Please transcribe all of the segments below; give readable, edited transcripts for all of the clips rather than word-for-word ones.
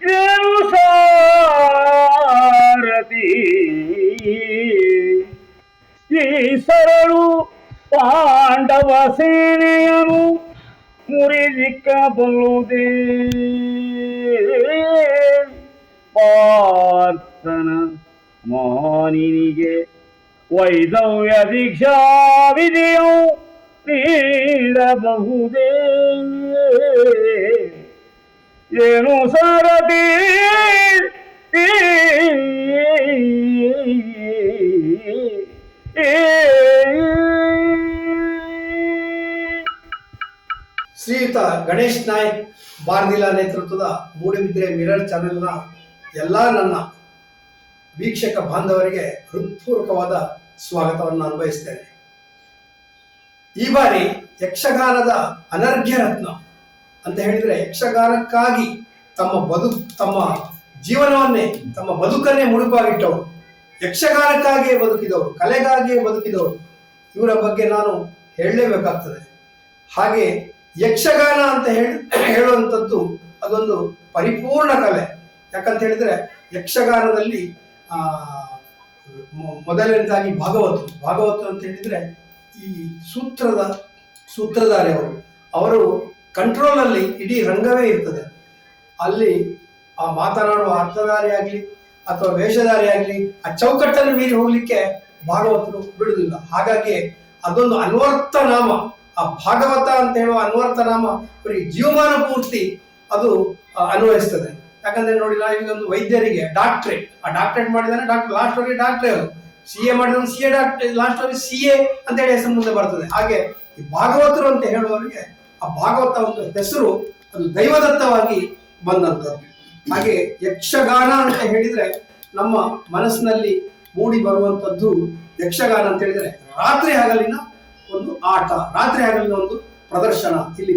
ಏನು ಸಾರಥಿ ಈ ಸರಳು ಪಾಂಡವ ಸೇನೆಯನು ಮುರಿದಿಕ್ಕಬಲ್ಲುದೇ ಪಾರ್ಥನ ಮಾನಿನಿಗೆ ವೈದವ್ಯ ದೀಕ್ಷಾ ವಿಧಿಯು ನೀಡಬಹುದೇ ಏನು ಸಾರಥಿ ಶ್ರೀಯುತ ಗಣೇಶ್ ನಾಯ್ಕ್ ಬಾರ್ದಿಲ ನೇತೃತ್ವದ ಮೂಡುಬಿದಿರೆ ಮಿರರ್ ಚಾನೆಲ್ನ ಎಲ್ಲ ನನ್ನ ವೀಕ್ಷಕ ಬಾಂಧವರಿಗೆ ಹೃತ್ಪೂರ್ವಕವಾದ ಸ್ವಾಗತವನ್ನು ಅನ್ವಯಿಸ್ತೇನೆ. ಈ ಬಾರಿ ಯಕ್ಷಗಾನದ ಅನರ್ಘ್ಯ ರತ್ನ ಅಂತ ಹೇಳಿದರೆ ಯಕ್ಷಗಾನಕ್ಕಾಗಿ ತಮ್ಮ ಜೀವನವನ್ನೇ ತಮ್ಮ ಬದುಕನ್ನೇ ಮುಡುಪಾಗಿಟ್ಟವರು, ಯಕ್ಷಗಾನಕ್ಕಾಗಿಯೇ ಬದುಕಿದವರು, ಕಲೆಗಾಗಿಯೇ ಬದುಕಿದವರು, ಇವರ ಬಗ್ಗೆ ನಾನು ಹೇಳಲೇಬೇಕಾಗ್ತದೆ. ಹಾಗೆ ಯಕ್ಷಗಾನ ಅಂತ ಹೇಳುವಂಥದ್ದು ಅದೊಂದು ಪರಿಪೂರ್ಣ ಕಲೆ. ಯಾಕಂತ ಹೇಳಿದ್ರೆ ಯಕ್ಷಗಾನದಲ್ಲಿ ಮೊದಲನೇದಾಗಿ ಭಾಗವತರು ಅಂತ ಹೇಳಿದ್ರೆ ಈ ಸೂತ್ರಧಾರಿ ಅವರು ಕಂಟ್ರೋಲಲ್ಲಿ ಇಡೀ ರಂಗವೇ ಇರ್ತದೆ. ಅಲ್ಲಿ ಆ ಮಾತನಾಡುವ ಅರ್ಥಧಾರಿ ಆಗಲಿ ಅಥವಾ ವೇಷಧಾರಿ ಆಗಲಿ ಆ ಚೌಕಟ್ಟನ್ನು ಮೀರಿ ಹೋಗ್ಲಿಕ್ಕೆ ಭಾಗವತರು ಬಿಡುವುದಿಲ್ಲ. ಹಾಗಾಗಿ ಅದೊಂದು ಅನ್ವರ್ಥ ನಾಮ, ಆ ಭಾಗವತ ಅಂತ ಹೇಳುವ ಅನ್ವರ್ಥ ನಾಮ ಅವರಿಗೆ ಜೀವಮಾನ ಪೂರ್ತಿ ಅದು ಅನ್ವಯಿಸ್ತದೆ. ಯಾಕಂದ್ರೆ ನೋಡಿ, ನಾವೀಗ ಒಂದು ವೈದ್ಯರಿಗೆ ಡಾಕ್ಟ್ರೇಟ್ ಮಾಡಿದಾನೆ, ಲಾಸ್ಟ್ ಅವರಿಗೆ ಡಾಕ್ಟ್ರೇ, ಅವರು CA ಮಾಡಿದ CA ಡಾಕ್ಟರ್, ಲಾಸ್ಟ್ ಅವರಿಗೆ CA ಅಂತ ಹೇಳಿ ಹೆಸರು ಮುಂದೆ ಬರ್ತದೆ. ಹಾಗೆ ಈ ಭಾಗವತರು ಅಂತ ಹೇಳುವವರಿಗೆ ಆ ಭಾಗವತ ಒಂದು ಹೆಸರು ಅದು ದೈವದತ್ತವಾಗಿ ಬಂದಂಥದ್ದು. ಹಾಗೆ ಯಕ್ಷಗಾನ ಅಂತ ಹೇಳಿದ್ರೆ ನಮ್ಮ ಮನಸ್ಸಿನಲ್ಲಿ ಮೂಡಿ ಬರುವಂಥದ್ದು ಯಕ್ಷಗಾನ ಅಂತ ಹೇಳಿದ್ರೆ ರಾತ್ರಿ ಹಗಲಿನ ಒಂದು ಆಟ, ರಾತ್ರಿ ಹಗಲಿನ ಒಂದು ಪ್ರದರ್ಶನ. ಇಲ್ಲಿ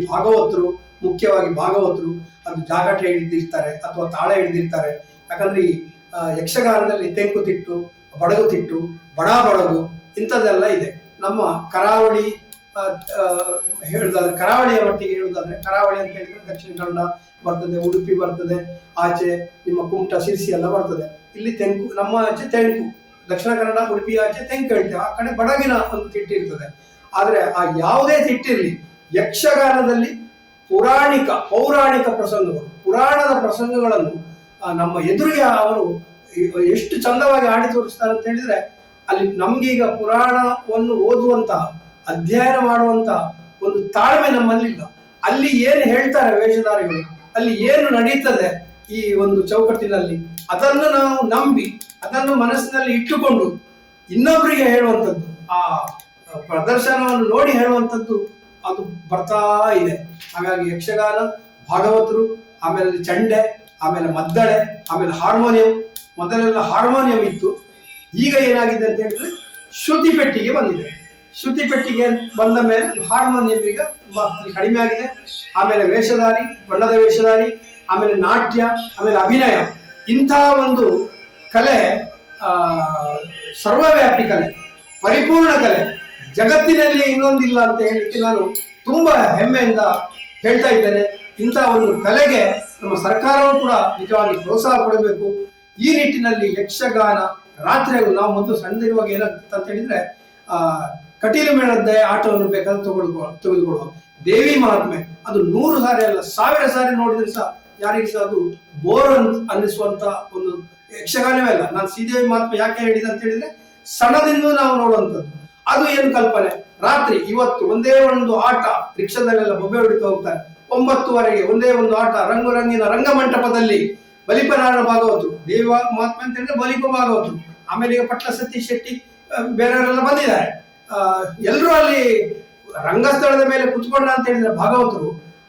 ಮುಖ್ಯವಾಗಿ ಭಾಗವತರು ಅದು ಜಾಗಟ ಹಿಡಿದಿರ್ತಾರೆ ಅಥವಾ ತಾಳ ಹಿಡಿದಿರ್ತಾರೆ. ಯಾಕಂದ್ರೆ ಈ ಯಕ್ಷಗಾನದಲ್ಲಿ ತೆಂಕುತಿಟ್ಟು, ಬಡಗುತಿಟ್ಟು, ಬಡಗು ಇಂಥದ್ದೆಲ್ಲ ಇದೆ. ನಮ್ಮ ಕರಾವಳಿ ಕರಾವಳಿಯ ಮಟ್ಟಿಗೆ ಹೇಳುವುದಾದ್ರೆ, ಕರಾವಳಿ ಅಂತ ಹೇಳಿದ್ರೆ ದಕ್ಷಿಣ ಕನ್ನಡ ಬರ್ತದೆ, ಉಡುಪಿ ಬರ್ತದೆ, ಆಚೆ ನಿಮ್ಮ ಕುಮಟ, ಶಿರ್ಸಿ ಎಲ್ಲ ಬರ್ತದೆ. ಇಲ್ಲಿ ತೆಂಕು, ನಮ್ಮ ಆಚೆ ತೆಂಕು, ದಕ್ಷಿಣ ಕನ್ನಡ ಉಡುಪಿ ಆಚೆ ತೆಂಕು ಹೇಳ್ತೇವೆ. ಆ ಕಡೆ ಬಡಗಿನ ಒಂದು ತಿಟ್ಟು ಇರ್ತದೆ. ಆದ್ರೆ ಆ ಯಾವುದೇ ತಿಟ್ಟಿರಲಿ, ಯಕ್ಷಗಾನದಲ್ಲಿ ಪೌರಾಣಿಕ ಪ್ರಸಂಗಗಳು, ಪುರಾಣದ ಪ್ರಸಂಗಗಳನ್ನು ನಮ್ಮ ಎದುರಿಗೆ ಅವರು ಎಷ್ಟು ಚಂದವಾಗಿ ಆಡಿ ತೋರಿಸ್ತಾರೆ ಅಂತ ಹೇಳಿದ್ರೆ, ಅಲ್ಲಿ ನಮ್ಗೀಗ ಪುರಾಣವನ್ನು ಓದುವಂತಹ, ಅಧ್ಯಯನ ಮಾಡುವಂತಹ ಒಂದು ತಾಳ್ಮೆ ನಮ್ಮಲ್ಲಿಲ್ಲ. ಅಲ್ಲಿ ಏನು ಹೇಳ್ತಾರೆ ವೇಷಧಾರಿಗಳು, ಅಲ್ಲಿ ಏನು ನಡೀತದೆ ಈ ಒಂದು ಚೌಕಟ್ಟಿನಲ್ಲಿ, ಅದನ್ನು ನಾವು ನಂಬಿ ಅದನ್ನು ಮನಸ್ಸಿನಲ್ಲಿ ಇಟ್ಟುಕೊಂಡು ಇನ್ನೊಬ್ಬರಿಗೆ ಹೇಳುವಂಥದ್ದು, ಆ ಪ್ರದರ್ಶನವನ್ನು ನೋಡಿ ಹೇಳುವಂಥದ್ದು ಅದು ಬರ್ತಾ ಇದೆ. ಹಾಗಾಗಿ ಯಕ್ಷಗಾನ, ಭಾಗವತರು, ಆಮೇಲೆ ಚಂಡೆ, ಆಮೇಲೆ ಮದ್ದಳೆ, ಆಮೇಲೆ ಹಾರ್ಮೋನಿಯಂ. ಮೊದಲೆಲ್ಲ ಹಾರ್ಮೋನಿಯಂ ಇತ್ತು, ಈಗ ಏನಾಗಿದೆ ಅಂತ ಹೇಳಿದ್ರೆ ಶ್ರುತಿ ಪೆಟ್ಟಿಗೆ ಬಂದಿದೆ. ಶ್ರುತಿ ಪೆಟ್ಟಿಗೆ ಬಂದ ಮೇಲೆ ಹಾರ್ಮೋನಿಯಂ ಈಗ ಕಡಿಮೆ ಆಗಿದೆ. ಆಮೇಲೆ ವೇಷಧಾರಿ, ಬಣ್ಣದ ವೇಷಧಾರಿ, ಆಮೇಲೆ ನಾಟ್ಯ, ಆಮೇಲೆ ಅಭಿನಯ, ಇಂಥ ಒಂದು ಕಲೆ ಸರ್ವವ್ಯಾಪಿ ಕಲೆ, ಪರಿಪೂರ್ಣ ಕಲೆ ಜಗತ್ತಿನಲ್ಲಿ ಇನ್ನೊಂದಿಲ್ಲ ಅಂತ ಹೇಳಿಕ್ಕೆ ನಾನು ತುಂಬಾ ಹೆಮ್ಮೆಯಿಂದ ಹೇಳ್ತಾ ಇದ್ದೇನೆ. ಇಂಥ ಒಂದು ಕಲೆಗೆ ನಮ್ಮ ಸರ್ಕಾರವೂ ಕೂಡ ನಿಜವಾಗಿ ಪ್ರೋತ್ಸಾಹ ಕೊಡಬೇಕು. ಈ ನಿಟ್ಟಿನಲ್ಲಿ ಯಕ್ಷಗಾನ ರಾತ್ರಿ ನಾವು ಮೊದಲು ಸಣ್ಣದಿರುವಾಗ ಏನಾಗ್ತದೆ ಅಂತ ಹೇಳಿದ್ರೆ ಕಟೀಲು ಮೇಳದ್ದೇ ಆಟವನ್ನು ಬೇಕಾದ್ರೆ ತೆಗೆದುಕೊಳ್ಳುವ ದೇವಿ ಮಹಾತ್ಮೆ, ಅದು 100 ಸಾರಿ ಅಲ್ಲ 1000 ಸಾರಿ ನೋಡಿದ್ರೆ ಸಹ ಯಾರಿಗೆ ಸಹ ಅದು ಬೋರ್ ಅನ್ನಿಸುವಂತ ಒಂದು ಯಕ್ಷಗಾನವೇ ಅಲ್ಲ. ನಾನು ಶ್ರೀದೇವಿ ಮಹಾತ್ಮೆ ಯಾಕೆ ಹೇಳಿದೆ ಅಂತ ಹೇಳಿದ್ರೆ, ಸಣ್ಣದಿಂದ ನಾವು ನೋಡುವಂಥದ್ದು. ಅದು ಏನು ಕಲ್ಪನೆ, ರಾತ್ರಿ ಇವತ್ತು ಒಂದೇ ಒಂದು ಆಟ, ರಿಕ್ಷಾದಲ್ಲೆಲ್ಲ ಬೊಬ್ಬೆ ಹೊಡಿತಾ ಹೋಗ್ತಾರೆ, 9:00ವರೆಗೆ ಒಂದೇ ಒಂದು ಆಟ, ರಂಗುರಂಗಿನ ರಂಗಮಂಟಪದಲ್ಲಿ ಬಲಿಪನಾರಾಯಣ ಭಾಗವತರು, ದೇವ ಮಹಾತ್ಮೆ ಅಂತ ಹೇಳಿದ್ರೆ ಬಲಿಪ ಭಾಗವತರು, ಆಮೇಲೆ ಈಗ ಪಟ್ಲ ಸತೀಶ್ ಶೆಟ್ಟಿ ಬೇರೆಯವರೆಲ್ಲ ಬಂದಿದ್ದಾರೆ. ಎಲ್ಲರೂ ಅಲ್ಲಿ ರಂಗಸ್ಥಳದ ಮೇಲೆ ಕುತ್ಕೊಂಡ ಅಂತ ಹೇಳಿದ್ರೆ ಭಾಗವತರು,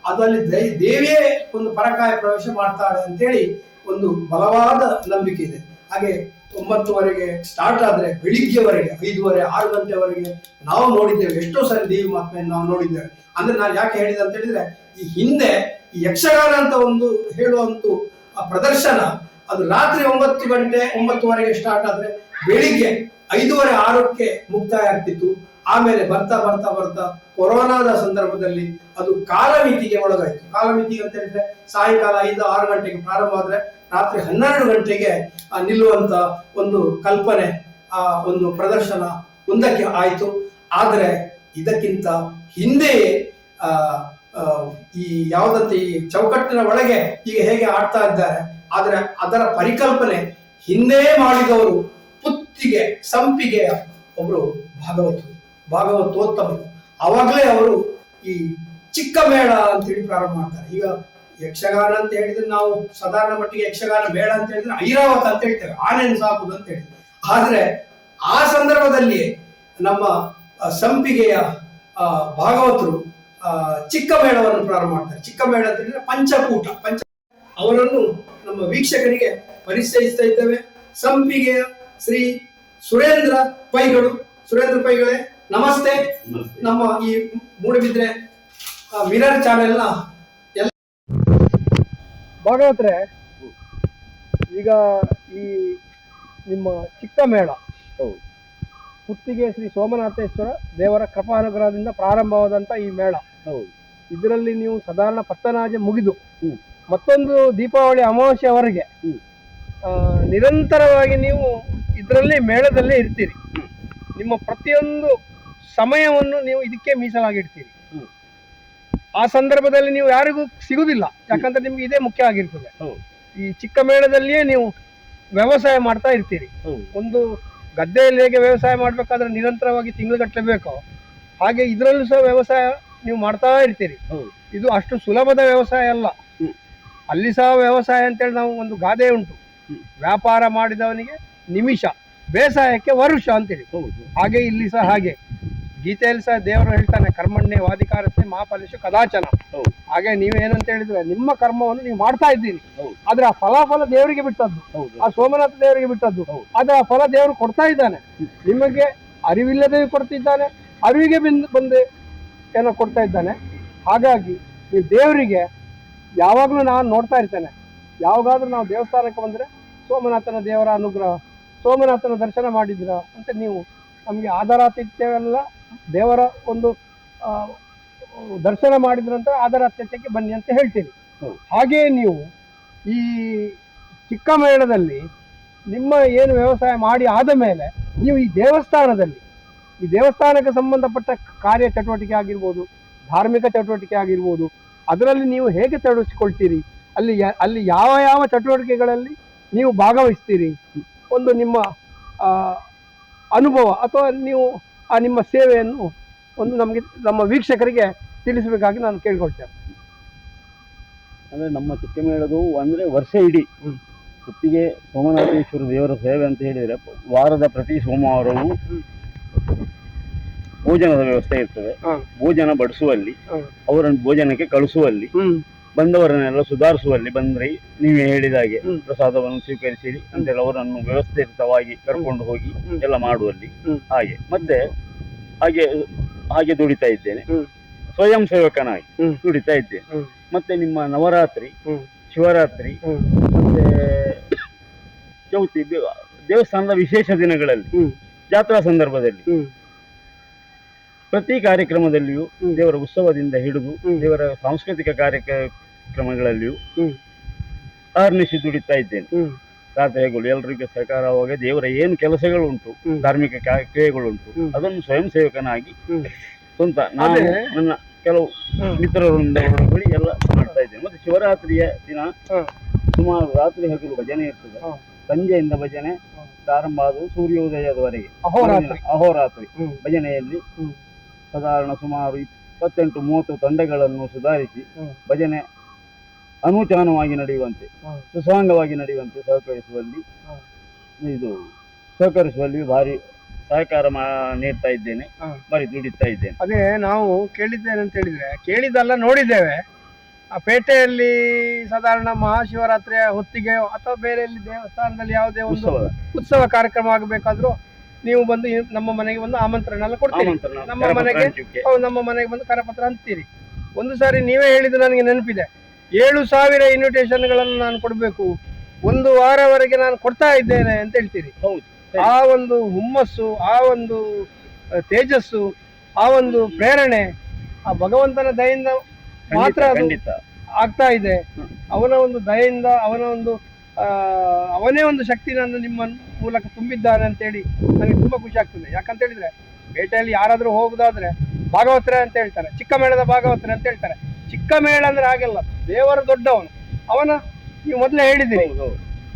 ಅದು ಅಲ್ಲಿ ದೇವಿಯೇ ಒಂದು ಪರಕಾಯ ಪ್ರವೇಶ ಮಾಡ್ತಾಳೆ ಅಂತೇಳಿ ಒಂದು ಬಲವಾದ ನಂಬಿಕೆ ಇದೆ. ಹಾಗೆ 9:00ವರೆಗೆ ಸ್ಟಾರ್ಟ್ ಆದ್ರೆ ಬೆಳಿಗ್ಗೆವರೆಗೆ 5:30, 6 ಗಂಟೆವರೆಗೆ ನಾವು ನೋಡಿದ್ದೇವೆ. ಎಷ್ಟೋ ಸಾರಿ ದೇವಿ ಮಹಾತ್ಮೆಯನ್ನು ನಾವು ನೋಡಿದ್ದೇವೆ. ಅಂದ್ರೆ ನಾನು ಯಾಕೆ ಹೇಳಿದೆ ಅಂತ ಹೇಳಿದ್ರೆ, ಈ ಹಿಂದೆ ಈ ಯಕ್ಷಗಾನ ಅಂತ ಒಂದು ಹೇಳುವಂತ ಪ್ರದರ್ಶನ ಅದು ರಾತ್ರಿ 9 ಗಂಟೆ 9:30ವರೆಗೆ ಸ್ಟಾರ್ಟ್ ಆದ್ರೆ ಬೆಳಿಗ್ಗೆ 5:30, 6ಕ್ಕೆ ಮುಕ್ತಾಯ ಆಗ್ತಿತ್ತು. ಆಮೇಲೆ ಬರ್ತಾ ಬರ್ತಾ ಬರ್ತಾ ಕೊರೋನಾದ ಸಂದರ್ಭದಲ್ಲಿ ಅದು ಕಾಲಮಿತಿಗೆ ಒಳಗಾಯಿತು. ಕಾಲಮಿತಿ ಅಂತ ಹೇಳಿದ್ರೆ ಸಾಯಂಕಾಲ 5-6 ಗಂಟೆಗೆ ಪ್ರಾರಂಭ ಆದ್ರೆ ರಾತ್ರಿ 12 ಗಂಟೆಗೆ ನಿಲ್ಲುವಂತ ಒಂದು ಕಲ್ಪನೆ, ಆ ಒಂದು ಪ್ರದರ್ಶನ ಮುಂದಕ್ಕೆ ಆಯಿತು. ಆದರೆ ಇದಕ್ಕಿಂತ ಹಿಂದೆಯೇ ಈ ಯಾವುದಂತೆ ಈ ಚೌಕಟ್ಟಿನ ಒಳಗೆ ಈಗ ಹೇಗೆ ಆಡ್ತಾ ಇದ್ದಾರೆ, ಆದ್ರೆ ಅದರ ಪರಿಕಲ್ಪನೆ ಹಿಂದೆ ಮಾಡಿದವರು ಪುತ್ತಿಗೆ ಸಂಪಿಗೆಯ ಒಬ್ರು ಭಾಗವತೋತ್ತಮರು. ಅವಾಗಲೇ ಅವರು ಈ ಚಿಕ್ಕ ಮೇಳ ಅಂತೇಳಿ ಪ್ರಾರಂಭ ಮಾಡ್ತಾರೆ. ಈಗ ಯಕ್ಷಗಾನ ಅಂತ ಹೇಳಿದ್ರೆ ನಾವು ಸಾಧಾರಣ ಮಟ್ಟಿಗೆ ಯಕ್ಷಗಾನ ಮೇಳ ಅಂತ ಹೇಳಿದ್ರೆ ಐರಾವತ ಅಂತ ಹೇಳ್ತೇವೆ, ಆನೆಯನ್ನು ಸಾಕುದು ಅಂತ ಹೇಳಿ. ಆದ್ರೆ ಆ ಸಂದರ್ಭದಲ್ಲಿಯೇ ನಮ್ಮ ಸಂಪಿಗೆಯ ಭಾಗವತರು ಚಿಕ್ಕ ಮೇಳವನ್ನು ಪ್ರಾರಂಭ ಮಾಡ್ತಾರೆ. ಚಿಕ್ಕ ಮೇಳ ಅಂತ ಹೇಳಿದ್ರೆ ಪಂಚಕೂಟ. ಅವರನ್ನು ನಮ್ಮ ವೀಕ್ಷಕರಿಗೆ ಪರಿಚಯಿಸ್ತಾ ಇದ್ದೇವೆ. ಸಂಪಿಗೆಯ ಶ್ರೀ ಸುರೇಂದ್ರ ಪೈಗಳು. ಸುರೇಂದ್ರ ಪೈಗಳೇ ನಮಸ್ತೆ. ನಮ್ಮ ಈ ಮೂಡಬಿದ್ರೆ ಮಿರರ್ ಚಾನೆಲ್ನ ಎಲ್ಲ ಭಾಗವತ್ರೆ, ಈಗ ಈ ನಿಮ್ಮ ಚಿಕ್ಕ ಮೇಳ ಪುತ್ತಿಗೆ ಶ್ರೀ ಸೋಮನಾಥೇಶ್ವರ ದೇವರ ಕೃಪಾನುಗ್ರಹದಿಂದ ಪ್ರಾರಂಭವಾದಂಥ ಈ ಮೇಳ, ಇದರಲ್ಲಿ ನೀವು ಸಾಧಾರಣ ಪತ್ತನಾಜೆ ಮುಗಿದು ಮತ್ತೊಂದು ದೀಪಾವಳಿ ಅಮಾವಾಸ್ಯವರೆಗೆ ನಿರಂತರವಾಗಿ ನೀವು ಇದರಲ್ಲಿ ಮೇಳದಲ್ಲೇ ಇರ್ತೀರಿ. ನಿಮ್ಮ ಪ್ರತಿಯೊಂದು ಸಮಯವನ್ನು ನೀವು ಇದಕ್ಕೆ ಮೀಸಲಾಗಿಡ್ತೀರಿ. ಆ ಸಂದರ್ಭದಲ್ಲಿ ನೀವು ಯಾರಿಗೂ ಸಿಗುದಿಲ್ಲ, ಯಾಕಂದ್ರೆ ನಿಮ್ಗೆ ಇದೇ ಮುಖ್ಯ ಆಗಿರ್ತದೆ. ಈ ಚಿಕ್ಕ ಮೇಳದಲ್ಲಿಯೇ ನೀವು ವ್ಯವಸಾಯ ಮಾಡ್ತಾ ಇರ್ತೀರಿ. ಒಂದು ಗದ್ದೆಯಲ್ಲಿ ಹೇಗೆ ವ್ಯವಸಾಯ ಮಾಡ್ಬೇಕಾದ್ರೆ ನಿರಂತರವಾಗಿ ತಿಂಗಳುಗಟ್ಟಲೆ ಬೇಕೋ, ಹಾಗೆ ಇದರಲ್ಲೂ ಸಹ ವ್ಯವಸಾಯ ನೀವು ಮಾಡ್ತಾ ಇರ್ತೀರಿ. ಇದು ಅಷ್ಟು ಸುಲಭದ ವ್ಯವಸಾಯ ಅಲ್ಲ. ಅಲ್ಲಿ ಸಹ ವ್ಯವಸಾಯ ಅಂತೇಳಿ ನಾವು ಒಂದು ಗಾದೆ ಉಂಟು, ವ್ಯಾಪಾರ ಮಾಡಿದವನಿಗೆ ನಿಮಿಷ, ಬೇಸಾಯಕ್ಕೆ ವರುಷ ಅಂತೇಳಿ. ಹಾಗೆ ಇಲ್ಲಿ ಸಹ ಹಾಗೆ ಗೀತೆಯಲ್ಲಿ ಸಹ ದೇವರು ಹೇಳ್ತಾನೆ, ಕರ್ಮಣ್ಯ ವಾದಿಕಾರಸ್ಥೆ ಮಹಾಫಲೇಶು ಕದಾಚನ. ಹಾಗೆ ನೀವೇನಂತ ಹೇಳಿದ್ರೆ ನಿಮ್ಮ ಕರ್ಮವನ್ನು ನೀವು ಮಾಡ್ತಾ ಇದ್ದೀರಿ, ಆದ್ರೆ ಆ ಫಲಾಫಲ ದೇವರಿಗೆ ಬಿಟ್ಟದ್ದು, ಆ ಸೋಮನಾಥ ದೇವರಿಗೆ ಬಿಟ್ಟದ್ದು. ಆದ್ರೆ ಆ ಫಲ ದೇವರು ಕೊಡ್ತಾ ಇದ್ದಾನೆ, ನಿಮಗೆ ಅರಿವಿಲ್ಲದೆ ಕೊಡ್ತಿದ್ದಾನೆ, ಅರಿವಿಗೆ ಬಂದು ಏನೋ ಕೊಡ್ತಾ ಇದ್ದಾನೆ. ಹಾಗಾಗಿ ನೀವು ದೇವರಿಗೆ ಯಾವಾಗಲೂ ನಾನು ನೋಡ್ತಾ ಇರ್ತೇನೆ. ಯಾವಾಗಾದ್ರೂ ನಾವು ದೇವಸ್ಥಾನಕ್ಕೆ ಬಂದರೆ ಸೋಮನಾಥನ ದೇವರ ಅನುಗ್ರಹ, ಸೋಮನಾಥನ ದರ್ಶನ ಮಾಡಿದ್ರ ಅಂತ ನೀವು ನಮಗೆ ಆಧಾರಾತಿಥ್ಯವೆಲ್ಲ ದೇವರ ಒಂದು ದರ್ಶನ ಮಾಡಿದ್ರ ನಂತರ ಆಧಾರಾತಿಥ್ಯಕ್ಕೆ ಬನ್ನಿ ಅಂತ ಹೇಳ್ತೀರಿ. ಹಾಗೆಯೇ ನೀವು ಈ ಚಿಕ್ಕ ಮೇಳದಲ್ಲಿ ನಿಮ್ಮ ಏನು ವ್ಯವಸಾಯ ಮಾಡಿ ಆದ ಮೇಲೆ ನೀವು ಈ ದೇವಸ್ಥಾನಕ್ಕೆ ಸಂಬಂಧಪಟ್ಟ ಕಾರ್ಯ ಚಟುವಟಿಕೆ ಆಗಿರ್ಬೋದು, ಧಾರ್ಮಿಕ ಚಟುವಟಿಕೆ ಆಗಿರ್ಬೋದು, ಅದರಲ್ಲಿ ನೀವು ಹೇಗೆ ತೊಡಗಿಸಿಕೊಳ್ತೀರಿ, ಅಲ್ಲಿ ಯಾವ ಯಾವ ಚಟುವಟಿಕೆಗಳಲ್ಲಿ ನೀವು ಭಾಗವಹಿಸ್ತೀರಿ, ಒಂದು ನಿಮ್ಮ ಅನುಭವ ಅಥವಾ ನೀವು ಆ ನಿಮ್ಮ ಸೇವೆಯನ್ನು ಒಂದು ನಮಗೆ ನಮ್ಮ ವೀಕ್ಷಕರಿಗೆ ತಿಳಿಸಬೇಕಾಗಿ ನಾನು ಕೇಳ್ಕೊಳ್ತೇನೆ. ಅಂದರೆ ನಮ್ಮ ಚಿಕ್ಕಮೇಳದು ಅಂದರೆ ವರ್ಷ ಇಡೀ ಪುತ್ತಿಗೆ ಸೋಮನಾಥೇಶ್ವರ ದೇವರ ಸೇವೆ ಅಂತ ಹೇಳಿದರೆ ವಾರದ ಪ್ರತಿ ಸೋಮವಾರವೂ ಭೋಜನದ ವ್ಯವಸ್ಥೆ ಇರ್ತದೆ. ಭೋಜನ ಬಡಿಸುವಲ್ಲಿ, ಅವರನ್ನು ಭೋಜನಕ್ಕೆ ಕಳಿಸುವಲ್ಲಿ, ಬಂದವರನ್ನೆಲ್ಲ ಸುಧಾರಿಸುವಲ್ಲಿ, ಬಂದ್ರೆ ನೀವೇ ಹೇಳಿದ ಹಾಗೆ ಪ್ರಸಾದವನ್ನು ಸ್ವೀಕರಿಸಿರಿ ಅಂತೇಳಿ ಅವರನ್ನು ವ್ಯವಸ್ಥಿತವಾಗಿ ಕರ್ಕೊಂಡು ಹೋಗಿ ಎಲ್ಲ ಮಾಡುವಲ್ಲಿ ಹಾಗೆ ಮತ್ತೆ ಹಾಗೆ ದುಡಿತಾ ಇದ್ದೇನೆ. ಸ್ವಯಂ ಸೇವಕನಾಗಿ ದುಡಿತಾ ಇದ್ದೇನೆ. ಮತ್ತೆ ನಿಮ್ಮ ನವರಾತ್ರಿ, ಶಿವರಾತ್ರಿ, ಮತ್ತೆ ಚೌತಿ, ದೇವಸ್ಥಾನದ ವಿಶೇಷ ದಿನಗಳಲ್ಲಿ, ಜಾತ್ರಾ ಸಂದರ್ಭದಲ್ಲಿ, ಪ್ರತಿ ಕಾರ್ಯಕ್ರಮದಲ್ಲಿಯೂ ದೇವರ ಉತ್ಸವದಿಂದ ಹಿಡಿದು ದೇವರ ಸಾಂಸ್ಕೃತಿಕ ಕಾರ್ಯಕ್ರಮಗಳಲ್ಲಿಯೂ ಆರ್ನಿಸಿ ದುಡಿತಾ ಇದ್ದೇನೆ. ರಾತ್ರಿಗಳು ಎಲ್ಲರಿಗೂ ಸಹಕಾರವಾಗ ದೇವರ ಏನು ಕೆಲಸಗಳುಂಟು, ಧಾರ್ಮಿಕ ಕ್ರಿಯೆಗಳುಂಟು, ಅದನ್ನು ಸ್ವಯಂ ಸೇವಕನಾಗಿ ಸ್ವಂತ ನಾನು ನನ್ನ ಕೆಲವು ಮಿತ್ರರಿಂದ ಬಳಿ ಎಲ್ಲ ಮಾಡ್ತಾ ಇದ್ದೇನೆ. ಮತ್ತೆ ಶಿವರಾತ್ರಿಯ ದಿನ ಸುಮಾರು ರಾತ್ರಿ ಹಗಲು ಭಜನೆ ಇರ್ತದೆ. ಸಂಜೆಯಿಂದ ಭಜನೆ ಪ್ರಾರಂಭ ಆದವು ಸೂರ್ಯೋದಯದವರೆಗೆ ಅಹೋರಾತ್ರಿ ಭಜನೆಯಲ್ಲಿ ಸಾಧಾರಣ ಸುಮಾರು 28-30 ತಂಡಗಳನ್ನು ಸುಧಾರಿಸಿ ಭಜನೆ ಅನುಚಾನವಾಗಿ ನಡೆಯುವಂತೆ, ಸುಸಾಂಗವಾಗಿ ನಡೆಯುವಂತೆ ಸಹಕರಿಸುವಲ್ಲಿ ಭಾರಿ ಸಹಕಾರ ನೀಡ್ತಾ ಇದ್ದೇನೆ, ಭಾರಿ ದುಡಿತಾ ಇದ್ದೇನೆ. ಅದೇ ನಾವು ಕೇಳಿದ್ದೇನೆ ಅಂತ ಹೇಳಿದ್ರೆ, ಕೇಳಿದ್ದಲ್ಲ ನೋಡಿದ್ದೇವೆ. ಆ ಪೇಟೆಯಲ್ಲಿ ಸಾಧಾರಣ ಮಹಾಶಿವರಾತ್ರಿಯ ಹೊತ್ತಿಗೆ ಅಥವಾ ಬೇರೆ ದೇವಸ್ಥಾನದಲ್ಲಿ ಯಾವುದೇ ಒಂದು ಉತ್ಸವ ಕಾರ್ಯಕ್ರಮ ಆಗಬೇಕಾದ್ರೂ ನೀವು ಬಂದು ನಮ್ಮ ಮನೆಗೆ ಬಂದು ಆಮಂತ್ರಣ ಎಲ್ಲ ಕೊಡ್ತೀರಿ. ನಮ್ಮ ಮನೆಗೆ ಬಂದು ಕರಪತ್ರ ಹಂಚ್ತೀರಿ. ಒಂದು ಸಾರಿ ನೀವೇ ಹೇಳಿದ್ದು ನನಗೆ ನೆನಪಿದೆ, 7,000 ಇನ್ವಿಟೇಷನ್ಗಳನ್ನು ನಾನು ಕೊಡಬೇಕು, 1 ವಾರವರೆಗೆ ನಾನು ಕೊಡ್ತಾ ಇದ್ದೇನೆ ಅಂತ ಹೇಳ್ತೀರಿ. ಆ ಒಂದು ಹುಮ್ಮಸ್ಸು, ಆ ಒಂದು ತೇಜಸ್ಸು, ಆ ಒಂದು ಪ್ರೇರಣೆ ಆ ಭಗವಂತನ ದಯೆಯಿಂದ ಮಾತ್ರ ಅದು ಖಂಡಿತ ಆಗ್ತಾ ಇದೆ. ಅವನ ಒಂದು ದಯೆಯಿಂದ ಅವನೇ ಒಂದು ಶಕ್ತಿ ನನ್ನ ನಿಮ್ಮ ಮೂಲಕ ತುಂಬಿದ್ದಾನೆ ಅಂತೇಳಿ ನನಗೆ ತುಂಬ ಖುಷಿ ಆಗ್ತದೆ. ಯಾಕಂತ ಹೇಳಿದ್ರೆ ಬೇಟೆಯಲ್ಲಿ ಯಾರಾದರೂ ಹೋಗುದಾದ್ರೆ ಭಾಗವತರೇ ಅಂತ ಹೇಳ್ತಾರೆ, ಚಿಕ್ಕ ಮೇಳದ ಭಾಗವತರೇ ಅಂತ ಹೇಳ್ತಾರೆ. ಚಿಕ್ಕ ಮೇಳ ಅಂದ್ರೆ ಹಾಗೆಲ್ಲ, ದೇವರ ದೊಡ್ಡವನು ಅವನ, ನೀವು ಮೊದಲೇ ಹೇಳಿದ್ದೀರಿ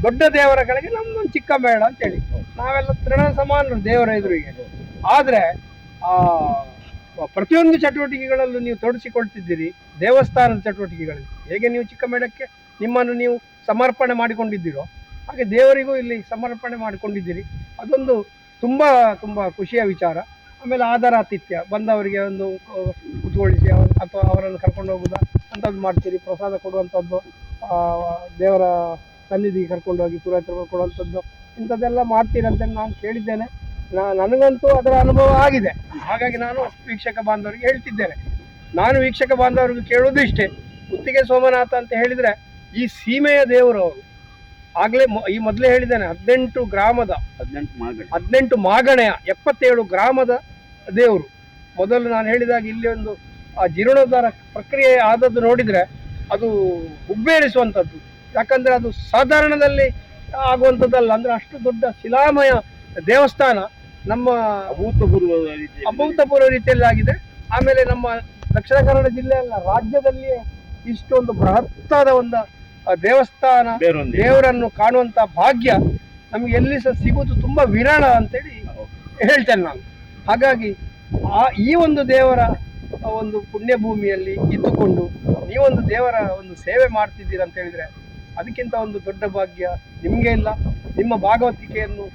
ದೊಡ್ಡ ದೇವರ ಕೆಳಗೆ ನಮ್ದೊಂದು ಚಿಕ್ಕ ಮೇಳ ಅಂತೇಳಿ. ನಾವೆಲ್ಲ ತೃಣ ಸಮಾನರು ದೇವರ ಎದುರಿಗೆ. ಆದರೆ ಆ ಪ್ರತಿಯೊಂದು ಚಟುವಟಿಕೆಗಳಲ್ಲೂ ನೀವು ತೊಡಗಿಸಿಕೊಳ್ತಿದ್ದೀರಿ. ದೇವಸ್ಥಾನದ ಚಟುವಟಿಕೆಗಳಲ್ಲಿ ಹೇಗೆ ನೀವು ಚಿಕ್ಕ ಮೇಳಕ್ಕೆ ನಿಮ್ಮನ್ನು ನೀವು ಸಮರ್ಪಣೆ ಮಾಡಿಕೊಂಡಿದ್ದೀರೋ ಹಾಗೆ ದೇವರಿಗೂ ಇಲ್ಲಿ ಸಮರ್ಪಣೆ ಮಾಡಿಕೊಂಡಿದ್ದೀರಿ. ಅದೊಂದು ತುಂಬ ತುಂಬ ಖುಷಿಯ ವಿಚಾರ. ಆಮೇಲೆ ಆದರಾತಿಥ್ಯ, ಬಂದವರಿಗೆ ಒಂದು ಕುತ್ಕೊಳಿಸಿ ಅಥವಾ ಅವರನ್ನು ಕರ್ಕೊಂಡು ಹೋಗೋದು ಅಂಥದ್ದು ಮಾಡ್ತೀರಿ. ಪ್ರಸಾದ ಕೊಡುವಂಥದ್ದು, ದೇವರ ಸನ್ನಿಧಿಗೆ ಕರ್ಕೊಂಡು ಹೋಗಿ ಪುರೋಹಿತರು ಕೊಡುವಂಥದ್ದು, ಇಂಥದ್ದೆಲ್ಲ ಮಾಡ್ತೀರಂತ ನಾನು ಕೇಳಿದ್ದೇನೆ. ನನಗಂತೂ ಅದರ ಅನುಭವ ಆಗಿದೆ. ಹಾಗಾಗಿ ನಾನು ವೀಕ್ಷಕ ಬಾಂಧವರಿಗೆ ಹೇಳ್ತಿದ್ದೇನೆ. ನಾನು ವೀಕ್ಷಕ ಬಾಂಧವರಿಗೆ ಕೇಳೋದು ಇಷ್ಟೇ, ಗುತ್ತಿಗೆ ಸೋಮನಾಥ ಅಂತ ಹೇಳಿದರೆ ಈ ಸೀಮೆಯ ದೇವರು ಅವರು. ಆಗಲೇ ಈ ಮೊದಲೇ ಹೇಳಿದ್ದೇನೆ, 18 ಗ್ರಾಮದ 18 ಮಾಗಣೆಯ 77 ಗ್ರಾಮದ ದೇವರು. ಮೊದಲು ನಾನು ಹೇಳಿದಾಗ ಇಲ್ಲಿ ಒಂದು ಆ ಜೀರ್ಣೋದ್ಧಾರ ಪ್ರಕ್ರಿಯೆ ಆದದ್ದು ನೋಡಿದರೆ ಅದು ಹುಬ್ಬೇರಿಸುವಂಥದ್ದು. ಯಾಕಂದರೆ ಅದು ಸಾಧಾರಣದಲ್ಲಿ ಆಗುವಂಥದ್ದಲ್ಲ. ಅಂದರೆ ಅಷ್ಟು ದೊಡ್ಡ ಶಿಲಾಮಯ ದೇವಸ್ಥಾನ ನಮ್ಮ ಅಭೂತಪೂರ್ವ ರೀತಿಯಲ್ಲಿ ಆಗಿದೆ. ಆಮೇಲೆ ನಮ್ಮ ದಕ್ಷಿಣ ಕನ್ನಡ ಜಿಲ್ಲೆ ಅಲ್ಲ, ರಾಜ್ಯದಲ್ಲಿಯೇ ಇಷ್ಟೊಂದು ಬೃಹತ್ತಾದ ಒಂದು ದೇವಸ್ಥಾನ, ದೇವರನ್ನು ಕಾಣುವಂಥ ಭಾಗ್ಯ ನಮಗೆ ಎಲ್ಲಿ ಸಹ ಸಿಗುವುದು ತುಂಬ ವಿರಳ ಅಂತೇಳಿ ಹೇಳ್ತೇನೆ ನಾನು. ಹಾಗಾಗಿ ಈ ಒಂದು ದೇವರ ಒಂದು ಪುಣ್ಯ ಭೂಮಿಯಲ್ಲಿ ಇದ್ದುಕೊಂಡು ನೀವೊಂದು ದೇವರ ಒಂದು ಸೇವೆ ಮಾಡ್ತಿದ್ದೀರ ಅಂತ ಹೇಳಿದರೆ ಅದಕ್ಕಿಂತ ಒಂದು ದೊಡ್ಡ ಭಾಗ್ಯ ನಿಮಗೆ ಇಲ್ಲ. ನಿಮ್ಮ ಭಾಗವತಿಕೆಯನ್ನು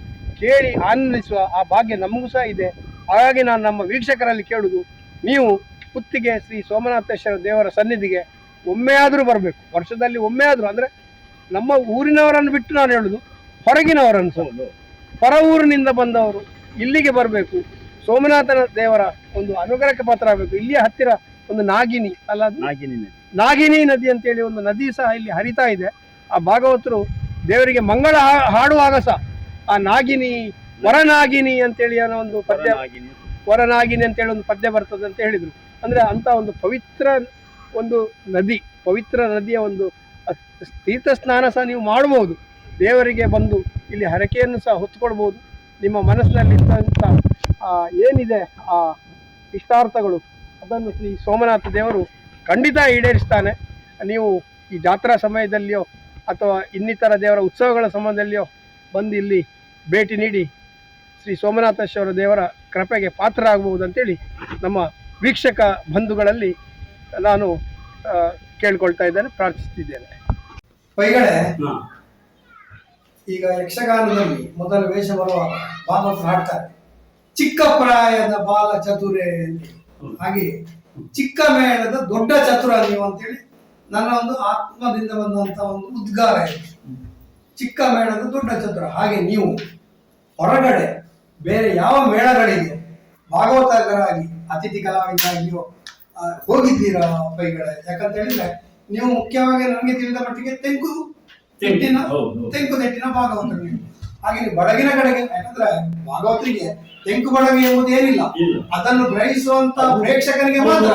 ಕೇಳಿ ಆನಂದಿಸುವ ಆ ಭಾಗ್ಯ ನಮಗೂ ಸಹ ಇದೆ. ಹಾಗಾಗಿ ನಾನು ನಮ್ಮ ವೀಕ್ಷಕರಲ್ಲಿ ಕೇಳುವುದು, ನೀವು ಕುತ್ತಿಗೆ ಶ್ರೀ ಸೋಮನಾಥೇಶ್ವರ ದೇವರ ಸನ್ನಿಧಿಗೆ ಒಮ್ಮೆ ಆದರೂ ಬರಬೇಕು. ವರ್ಷದಲ್ಲಿ ಒಮ್ಮೆ ಆದರೂ, ಅಂದರೆ ನಮ್ಮ ಊರಿನವರನ್ನು ಬಿಟ್ಟು ನಾನು ಹೇಳುದು, ಹೊರಗಿನವರನ್ನು ಸಹ, ಹೊರ ಊರಿನಿಂದ ಬಂದವರು ಇಲ್ಲಿಗೆ ಬರಬೇಕು. ಸೋಮನಾಥನ ದೇವರ ಒಂದು ಅನುಗ್ರಹಕ್ಕೆ ಪಾತ್ರ ಆಗಬೇಕು. ಇಲ್ಲಿಯ ಹತ್ತಿರ ಒಂದು ನಾಗಿನಿ ಅಲ್ಲ, ನಾಗಿನಿ ನದಿ ಅಂತೇಳಿ ಒಂದು ನದಿ ಸಹ ಇಲ್ಲಿ ಹರಿತಾ ಇದೆ. ಆ ಭಾಗವತರು ದೇವರಿಗೆ ಮಂಗಳ ಹಾಡುವಾಗ ಸಹ ಆ ನಾಗಿನಿ, ವರನಾಗಿನಿ ಅಂತೇಳಿ ಅನ್ನೋ ಒಂದು ಪದ್ಯ, ವರನಾಗಿನಿ ಅಂತೇಳಿ ಒಂದು ಪದ್ಯ ಬರ್ತದೆ ಅಂತ ಹೇಳಿದರು. ಅಂದರೆ ಅಂಥ ಒಂದು ಪವಿತ್ರ ಒಂದು ನದಿ, ಪವಿತ್ರ ನದಿಯ ಒಂದು ತೀರ್ಥ ಸ್ನಾನ ಸಹ ನೀವು ಮಾಡ್ಬೋದು. ದೇವರಿಗೆ ಬಂದು ಇಲ್ಲಿ ಹರಕೆಯನ್ನು ಸಹ ಹೊತ್ಕೊಳ್ಬೋದು. ನಿಮ್ಮ ಮನಸ್ಸಿನಲ್ಲಿ ಇದ್ದಂಥ ಏನಿದೆ ಆ ಇಷ್ಟಾರ್ಥಗಳು ಅದನ್ನು ಶ್ರೀ ಸೋಮನಾಥ ದೇವರು ಖಂಡಿತ ಈಡೇರಿಸ್ತಾನೆ. ನೀವು ಈ ಜಾತ್ರಾ ಸಮಯದಲ್ಲಿಯೋ ಅಥವಾ ಇನ್ನಿತರ ದೇವರ ಉತ್ಸವಗಳ ಸಮಯದಲ್ಲಿಯೋ ಬಂದು ಇಲ್ಲಿ ಭೇಟಿ ನೀಡಿ ಶ್ರೀ ಸೋಮನಾಥೇಶ್ವರ ದೇವರ ಕೃಪೆಗೆ ಪಾತ್ರ ಆಗಬಹುದು ಅಂತೇಳಿ ನಮ್ಮ ವೀಕ್ಷಕ ಬಂಧುಗಳಲ್ಲಿ ನಾನು ಕೇಳ್ಕೊಳ್ತಾ ಇದ್ದೇನೆ, ಪ್ರಾರ್ಥಿಸ್ತಿದ್ದೇನೆ. ಪೈಗಳೇ, ಈಗ ಯಕ್ಷಗಾನದಲ್ಲಿ ಮೊದಲ ವೇಷ ಬರುವಾಗ ಭಾಗವತರು ಹಾಡ್ತಾರೆ, ಚಿಕ್ಕ ಪ್ರಾಯದ ಬಾಲ ಚತುರೇ. ಹಾಗೆ ಚಿಕ್ಕ ಮೇಳದ ದೊಡ್ಡ ಚತುರ ನೀವು ಅಂತೇಳಿ ನನ್ನ ಒಂದು ಆತ್ಮದಿಂದ ಬಂದಂತ ಒಂದು ಉದ್ಗಾರ ಇದೆ. ಚಿಕ್ಕ ಮೇಳದ ದೊಡ್ಡ ಚತುರ. ಹಾಗೆ ನೀವು ಹೊರಗಡೆ ಬೇರೆ ಯಾವ ಮೇಳಗಳಿಗೆ ಭಾಗವತರಾಗಿ ಅತಿಥಿ ಕಲಾವಿದರಾಗಿಯೋ ಹೋಗಿದ್ದೀರಾ ಪೈಗಳೇ? ಯಾಕಂತ ಹೇಳಿದ್ರೆ ನೀವು ಮುಖ್ಯವಾಗಿ ನನಗೆ ತಿಳಿದ ಮಟ್ಟಿಗೆ ತೆಂಕು ತೆಟ್ಟಿನ ಭಾಗವತರು ನೀವು. ಹಾಗೆ ನೀವು ಬಡಗಿನ ಕಡೆಗೆ, ಯಾಕಂದ್ರೆ ಭಾಗವತರಿಗೆ ತೆಂಕು ಬಡಗಿ ಎಂಬುದು ಏನಿಲ್ಲ, ಅದನ್ನು ಗ್ರಹಿಸುವಂತ ಪ್ರೇಕ್ಷಕನಿಗೆ ಮಾತ್ರ.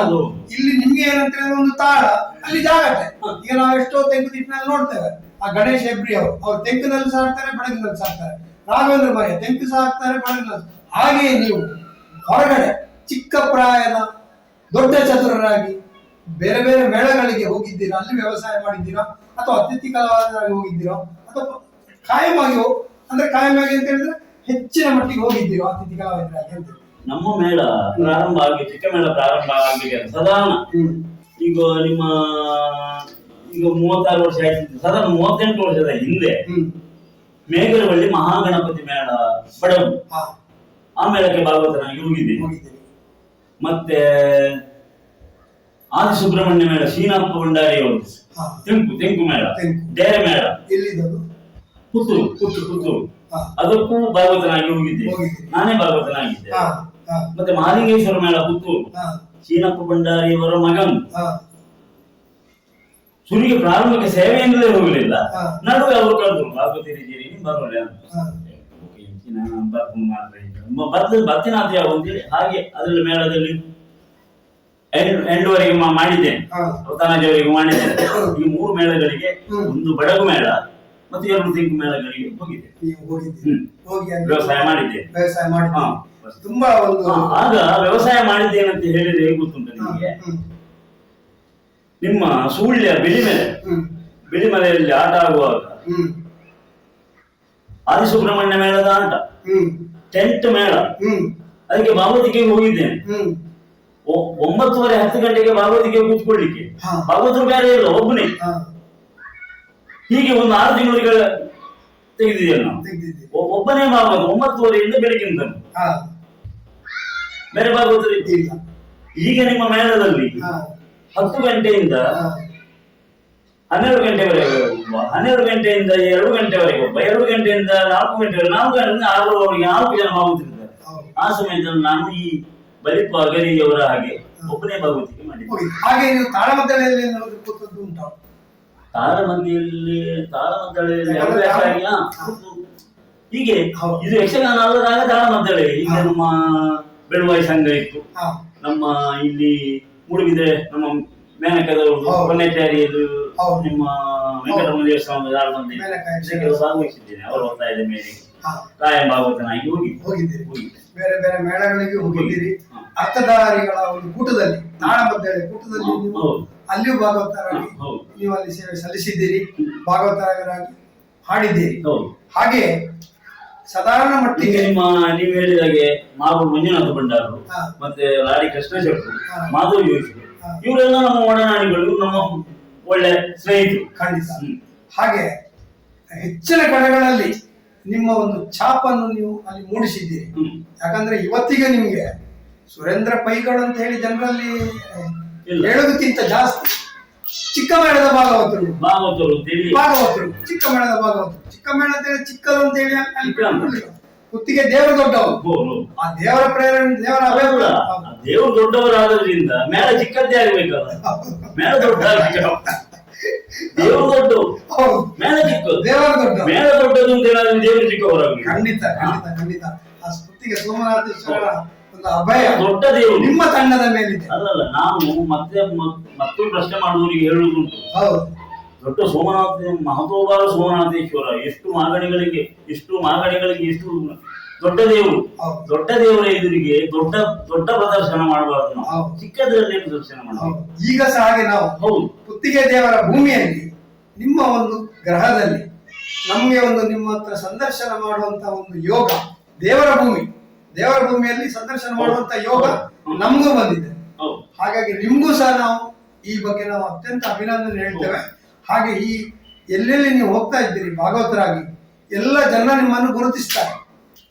ಇಲ್ಲಿ ನಿಮ್ಗೆ ಏನಂತ ಹೇಳಿದ್ರೆ ಒಂದು ತಾಳ, ಅಲ್ಲಿ ಜಾಗಟೆ. ಈಗ ನಾವು ಎಷ್ಟೋ ತೆಂಕು ತಿಟ್ಟಿನಲ್ಲಿ ನೋಡ್ತೇವೆ. ಆ ಗಣೇಶ್ ಹೆಬ್ರಿ ಅವರು ತೆಂಕಿನಲ್ಲಿ ಸಹ ಹಾಕ್ತಾರೆ, ಬಡಗಿನಲ್ಲಿ ಸಹ ಹಾಕ್ತಾರೆ. ರಾಘವೇಂದ್ರ ಬಾಯಿ ತೆಂಕು ಸಹ ಹಾಕ್ತಾರೆ, ಬಡಗಿನಲ್ಲಿ. ಹಾಗೆಯೇ ನೀವು ಹೊರಗಡೆ ಚಿಕ್ಕ ಪ್ರಾಯದ ದೊಡ್ಡ ಚತುರರಾಗಿ ಬೇರೆ ಬೇರೆ ಮೇಳಗಳಿಗೆ ಹೋಗಿದ್ದೀರಾ? ಅಲ್ಲಿ ವ್ಯವಸಾಯ ಮಾಡಿದ್ದೀರಾ ಅಥವಾ ಅತಿಥಿ ಕಲಾವಿದರಾಗಿ ಹೋಗಿದ್ದೀರಾ ಅಥವಾ ಕಾಯಮಾಗಿ, ಅಂದ್ರೆ ಕಾಯಮಾಗಿ ಅಂತ ಹೇಳಿದ್ರೆ ಹೆಚ್ಚಿನ ಮಟ್ಟಿಗೆ ಹೋಗಿದ್ದೀರಾ ಅತಿಥಿ ಕಲಾವಿದರಾಗಿ ಅಂತ? ನಮ್ಮ ಮೇಳ ಪ್ರಾರಂಭ ಆಗಿ, ಚಿಕ್ಕ ಮೇಳ ಪ್ರಾರಂಭ ಆಗಲಿಕ್ಕೆ ಸಾಧಾರಣ ಈಗ ನಿಮ್ಮ ಈಗ 36 ವರ್ಷ ಆಯ್ತು, ಸಾಧಾರಣ 38 ವರ್ಷದ ಹಿಂದೆ ಮೇಘರವಳ್ಳಿ ಮಹಾಗಣಪತಿ ಮೇಳ ಬಡವು, ಆ ಮೇಳಕ್ಕೆ ಭಾಗವತನಾಗಿ ಹೋಗಿದ್ದೀನಿ. ಮತ್ತೆ ಆದಿ ಸುಬ್ರಹ್ಮಣ್ಯ ಮೇಳ, ಶ್ರೀನಾಥ ಭಂಡಾರಿ ಅವರು ತೆಂಕು ಮೇಳ, ಡೇರೆ ಮೇಳ ಪುತ್ತೂರು, ಅದಕ್ಕೂ ಭಾಗವತನಾಗಿ ಹೋಗಿದ್ದೆ. ನಾನೇ ಭಾಗವತನಾಗಿದ್ದೆ. ಮತ್ತೆ ಮಹಾಲಿಂಗೇಶ್ವರ ಮೇಳ ಪುತ್ತೂರು, ಶ್ರೀನಪ್ಪ ಭಂಡಾರಿಯವರ ಮಗನು. ಸುರಿಗೆ ಪ್ರಾರಂಭಕ್ಕೆ ಸೇವೆಯಿಂದಲೇ ಹೋಗಲಿಲ್ಲ, ನಡುವೆ ಅವರು ಕರೆದ್ರು ಭಾಗವತಿ ಬರೋಲ್ಲ ಬರ್ಕೊಂಡು ಮಾತ್ರ ಭಕ್ತಿನಾಥ ಯಾವುದು ಅಂತೇಳಿ ಹಾಗೆ ಅದರಲ್ಲಿ ಮೇಳದಲ್ಲಿ ಎಂಡುವರೆಗೆ ಮಾಡಿದ್ದೇನೆ, ಅವತಾನಜವರೆಗೂ ಮಾಡಿದ್ದೇನೆ. ಈ 3 ಮೇಳಗಳಿಗೆ, ಒಂದು ಬಡಗು ಮೇಳ ಮತ್ತು 2 ತೆಂಕು ಮೇಳಗಳಿಗೆ ಹೋಗಿದೆ. ವ್ಯವಸಾಯ ಮಾಡಿದ್ದೇನೆ. ತುಂಬಾ ಆಗ ವ್ಯವಸಾಯ ಮಾಡಿದ್ದೇನೆ ಅಂತ ಹೇಳಿದ್ರೆ ಹೇಗೆ ಗೊತ್ತುಂಟು ನಿಮಗೆ? ನಿಮ್ಮ ಸುಳ್ಯ ಬೆಳಿಮಲೆಯಲ್ಲಿ ಆಟ ಆಗುವಾಗ ಆದಿಸುಬ್ರಹ್ಮಣ್ಯ ಮೇಳದ ಆಟ, ಟೆಂಟ್ ಮೇಳ, ಅದಕ್ಕೆ ಭಾಗವತಿಗೆ ಹೋಗಿದ್ದೇನೆ. 9:30 10 ಗಂಟೆಗೆ ಭಾಗವತಿಗೆ ಕೂತ್ಕೊಳ್ಳಿಕ್ಕೆ ಭಾಗವತರು ಬೇರೆ ಇಲ್ಲ, ಒಬ್ಬನೇ. ಹೀಗೆ ಒಂದು 6 ತಿಂಗಳಿಗೆ ತೆಗೆದಿದ್ದೇವೆ ನಾವು. ಒಬ್ಬನೇ ಭಾಗವತ 9:30ಯಿಂದ ಬೆಳಗಿನ ಬೇರೆ ಭಾಗವತರು ಇಲ್ಲ. ಈಗ ನಿಮ್ಮ ಮೇಳದಲ್ಲಿ 10 ಗಂಟೆಯಿಂದ 12 ಗಂಟೆವರೆಗೆ ಒಬ್ಬ, 12 ಗಂಟೆಯಿಂದ 2 ಗಂಟೆವರೆಗೆ ಒಬ್ಬ, 2 ಗಂಟೆಯಿಂದ 4 ಗಂಟೆವರೆಗೆ, 4 ಗಂಟೆಯಿಂದ 6 ಜನ ಭಾಗವತರಿದ್ದಾರೆ. ಆ ಸಮಯದಲ್ಲಿ ನಾನು ಈ ಬಲಿಪ ಅಗರಿಯವರ ಹಾಗೆ ಒಬ್ಬನೇ ಭಾಗವತಿಕೆ ಮಾಡಿದ್ದೆ. ಹಾಗೆ ನೀವು ತಾಳಮದ್ದಳೆಯಲ್ಲಿ ಹೀಗೆ ಇದು ಯಕ್ಷಗಾನ ಅಲ್ಲದಾಗ ತಾಳಮದ್ದಳೆ. ಈಗ ನಮ್ಮ ಬೆಳುವಾಯಿ ಸಂಘ ಇತ್ತು, ನಮ್ಮ ಇಲ್ಲಿ ಮೂಡುಬಿದ್ರೆ ನಮ್ಮ ಮೇನಕದವರು, ಕೊನೆಚಾರಿಯದು ನಿಮ್ಮ ವೆಂಕಟರಮಣ ದೇವಸ್ಥಾನದ ಭಾಗವಹಿಸಿದ್ದೇನೆ. ಅವರ ಒತ್ತಾಯದ ಮೇರೆಗೆ ಕಾಯಂ ಭಾಗವತನಾಗಿ ಹೋಗಿದ್ದೇನೆ. ಬೇರೆ ಬೇರೆ ಮೇಳಗಳಿಗೆ ಹೋಗಿದ್ದೀರಿ. ಅರ್ಥಧಾರಿಗಳ ಒಂದು ಕೂಟದಲ್ಲಿ, ತಾಳಮದ್ದಳೆ ಕೂಟದಲ್ಲಿ ನೀವು ಅಲ್ಲಿಯೂ ಭಾಗವತರಾಗಿ ನೀವು ಅಲ್ಲಿ ಸೇವೆ ಸಲ್ಲಿಸಿದ್ದೀರಿ, ಭಾಗವತರಾಗಿ ಹಾಡಿದ್ದೀರಿ. ಹಾಗೆ ಸಾಧಾರಣ ಮಟ್ಟಿಗೆ ನೀವು ಹೇಳಿದಾಗೆ ಮಾವು ಮಂಜುನಾಥ ಭಂಡಾರರು ಮತ್ತೆ ಲಾಡಿ ಕೃಷ್ಣ ಶೆಟ್ಟರು, ಮಾಧವ್ ಜೋಶಿ, ಇವರೆಲ್ಲ ನಮ್ಮ ಒಡನಾಡಿಗಳು, ನಮ್ಮ ಒಳ್ಳೆ ಸ್ನೇಹಿತರು. ಖಂಡಿತ. ಹಾಗೆ ಹೆಚ್ಚಿನ ಕಡೆಗಳಲ್ಲಿ ನಿಮ್ಮ ಒಂದು ಛಾಪನ್ನು ನೀವು ಅಲ್ಲಿ ಮೂಡಿಸಿದ್ದೀರಿ. ಯಾಕಂದ್ರೆ ಇವತ್ತಿಗೆ ನಿಮ್ಗೆ ಸುರೇಂದ್ರ ಪೈಗಳು ಅಂತ ಹೇಳಿ ಜನರಲ್ಲಿ ಹೇಳೋದಕ್ಕಿಂತ ಜಾಸ್ತಿ ಚಿಕ್ಕ ಮೇಳದ ಭಾಗವತರು, ಚಿಕ್ಕ ಮೇಳದ ಭಾಗವತರು. ಚಿಕ್ಕ ಮೇಳ ಅಂತ ಹೇಳಿ ಚಿಕ್ಕದು ಅಂತ ಹೇಳಿ ಅಲ್ಲಿ ಕುತ್ತಿಗೆ ದೇವರು ದೊಡ್ಡವರು. ಆ ದೇವರ ಪ್ರೇರಣೆ, ದೇವರ ದೇವರು ದೊಡ್ಡವರಾದ್ರಿಂದ ಮೇಳ ಚಿಕ್ಕದ್ದೇ ಆಗ್ಬೇಕಲ್ಲ. ಮೇಳ ದೊಡ್ಡ ದೇವರು ದೊಡ್ಡವು, ಮೇಳ ಚಿಕ್ಕದು. ದೇವರ ದೊಡ್ಡ, ಮೇಳ ದೊಡ್ಡದು ಅಂತ ಹೇಳಿದ್ರೆ ದೇವರು ಚಿಕ್ಕವರಾಗಲಿ. ಖಂಡಿತ ಖಂಡಿತ ಖಂಡಿತ. ಆ ಕುತ್ತಿಗೆ ಸೋಮನಾಥೇಶ್ವರ ಒಂದು ಅಭಯ ದೊಡ್ಡ ದೇವರು ನಿಮ್ಮ ತಂಡದ ಮೇಲಿದೆ. ಅಲ್ಲಲ್ಲ, ನಾನು ಮತ್ತೊಂದು ಪ್ರಶ್ನೆ ಮಾಡುವವರಿಗೆ ಹೇಳುವುದುಂಟು. ದೊಡ್ಡ ಸೋಮನಾಥ, ಮಹತೋಬಾರ ಸೋಮನಾಥೇಶ್ವರ ಎಷ್ಟು ಮಾಗಣಿಗಳಿಗೆ ಎಷ್ಟು ದೊಡ್ಡ ದೇವರು. ದೊಡ್ಡ ದೇವರ ಎದುರಿಗೆ ದೊಡ್ಡ ದೊಡ್ಡ ಪ್ರದರ್ಶನ ಮಾಡಬಾರದು, ನಾವು ಚಿಕ್ಕದರಲ್ಲಿ ಪ್ರದರ್ಶನ ಮಾಡಬಹುದು. ಈಗ ಸಹ ಹಾಗೆ ನಾವು ಕುತ್ತಿಗೆ ದೇವರ ಭೂಮಿಯಲ್ಲಿ, ನಿಮ್ಮ ಒಂದು ಗ್ರಹದಲ್ಲಿ ನಮ್ಗೆ ಒಂದು ನಿಮ್ಮ ಹತ್ರ ಸಂದರ್ಶನ ಮಾಡುವಂತ ಒಂದು ಯೋಗ, ದೇವರ ಭೂಮಿಯಲ್ಲಿ ಸಂದರ್ಶನ ಮಾಡುವಂತ ಯೋಗ ನಮಗೂ ಬಂದಿದೆ. ಹಾಗಾಗಿ ನಿಮ್ಗೂ ಸಹ ನಾವು ಈ ಬಗ್ಗೆ ನಾವು ಅತ್ಯಂತ ಅಭಿನಂದನೆ ಹೇಳ್ತೇವೆ. ಹಾಗೆ ಈ ಎಲ್ಲೆಲ್ಲಿ ನೀವು ಹೋಗ್ತಾ ಇದ್ದೀರಿ ಭಾಗವತರಾಗಿ, ಎಲ್ಲ ಜನ ನಿಮ್ಮನ್ನು ಗುರುತಿಸ್ತಾರೆ.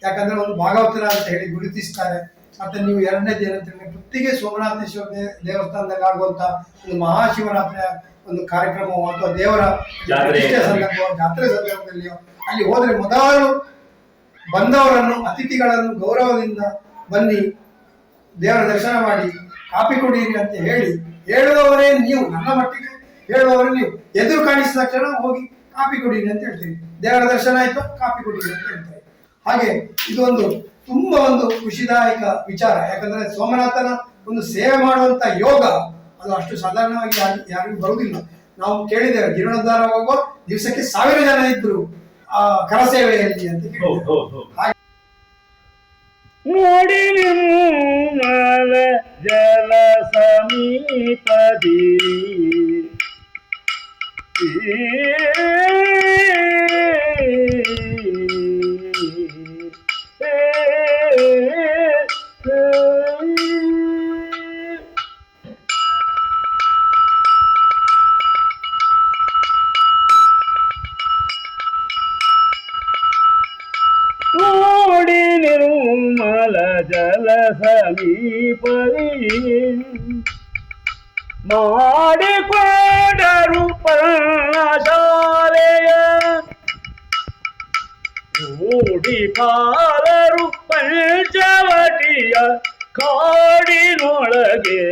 ಯಾಕಂದ್ರೆ ಒಂದು ಭಾಗವತರ ಅಂತ ಹೇಳಿ ಗುರುತಿಸ್ತಾರೆ. ಮತ್ತೆ ನೀವು 2ನೇದು ಏನಂತಂದ್ರೆ ಕುತ್ತಿಗೆ ಸೋಮನಾಥೇಶ್ವರ ದೇವಸ್ಥಾನದಲ್ಲಿ ಆಗುವಂತ ಒಂದು ಮಹಾಶಿವರಾತ್ರಿಯ ಒಂದು ಕಾರ್ಯಕ್ರಮ ಅಥವಾ ದೇವರ ಜಾತ್ರೆ ಸಂದರ್ಭದಲ್ಲಿ ಅಲ್ಲಿ ಹೋದ್ರೆ ಮೊದಲು ಬಂದವರನ್ನು, ಅತಿಥಿಗಳನ್ನು ಗೌರವದಿಂದ ಬನ್ನಿ, ದೇವರ ದರ್ಶನ ಮಾಡಿ, ಕಾಪಿ ಕುಡಿಯಿರಿ ಅಂತ ಹೇಳುವವರೇ ನೀವು. ನನ್ನ ಮಟ್ಟಿಗೆ ಹೇಳುವವರು ನೀವು. ಎದುರು ಕಾಣಿಸಿದ ತಕ್ಷಣ ಹೋಗಿ ಕಾಪಿ ಕುಡಿಯಿರಿ ಅಂತ ಹೇಳ್ತೀವಿ. ದೇವರ ದರ್ಶನ ಆಯ್ತು, ಕಾಪಿ ಕುಡಿಯಿರಿ ಅಂತ ಹೇಳ್ತಾರೆ. ಹಾಗೆ ಇದು ಒಂದು ತುಂಬಾ ಒಂದು ಖುಷಿದಾಯಕ ವಿಚಾರ. ಯಾಕಂದ್ರೆ ಸೋಮನಾಥನ ಒಂದು ಸೇವೆ ಮಾಡುವಂತ ಯೋಗ ಅದು ಅಷ್ಟು ಸಾಧಾರಣವಾಗಿ ಯಾರಿಗೂ ಬರುವುದಿಲ್ಲ. ನಾವು ಕೇಳಿದ್ದೇವೆ, ಜೀರ್ಣೋದ್ಧಾರ ಹೋಗುವ ದಿವಸಕ್ಕೆ 1000 ಜನ ಇದ್ರು ಆ ಕರಸೇವೆಯಲ್ಲಿ ಅಂತ ಕೇಳಿದ್ದೇವೆ. ನೋಡಿ ನಿರ್ಮಲ ಜಲ ಸಮೀಪದಿ ನೋಡಿ ನಿರ್ಮಲ ಜಲ ಸಮೀಪದಿ ಮಾಡಿಕೊಂಡರು ಪರ್ಣಶಾಲೆಯ ರೂಢಿ ಪಾಲರು ಪಂಚವಟಿಯ ಕಾಡಿನೊಳಗೆ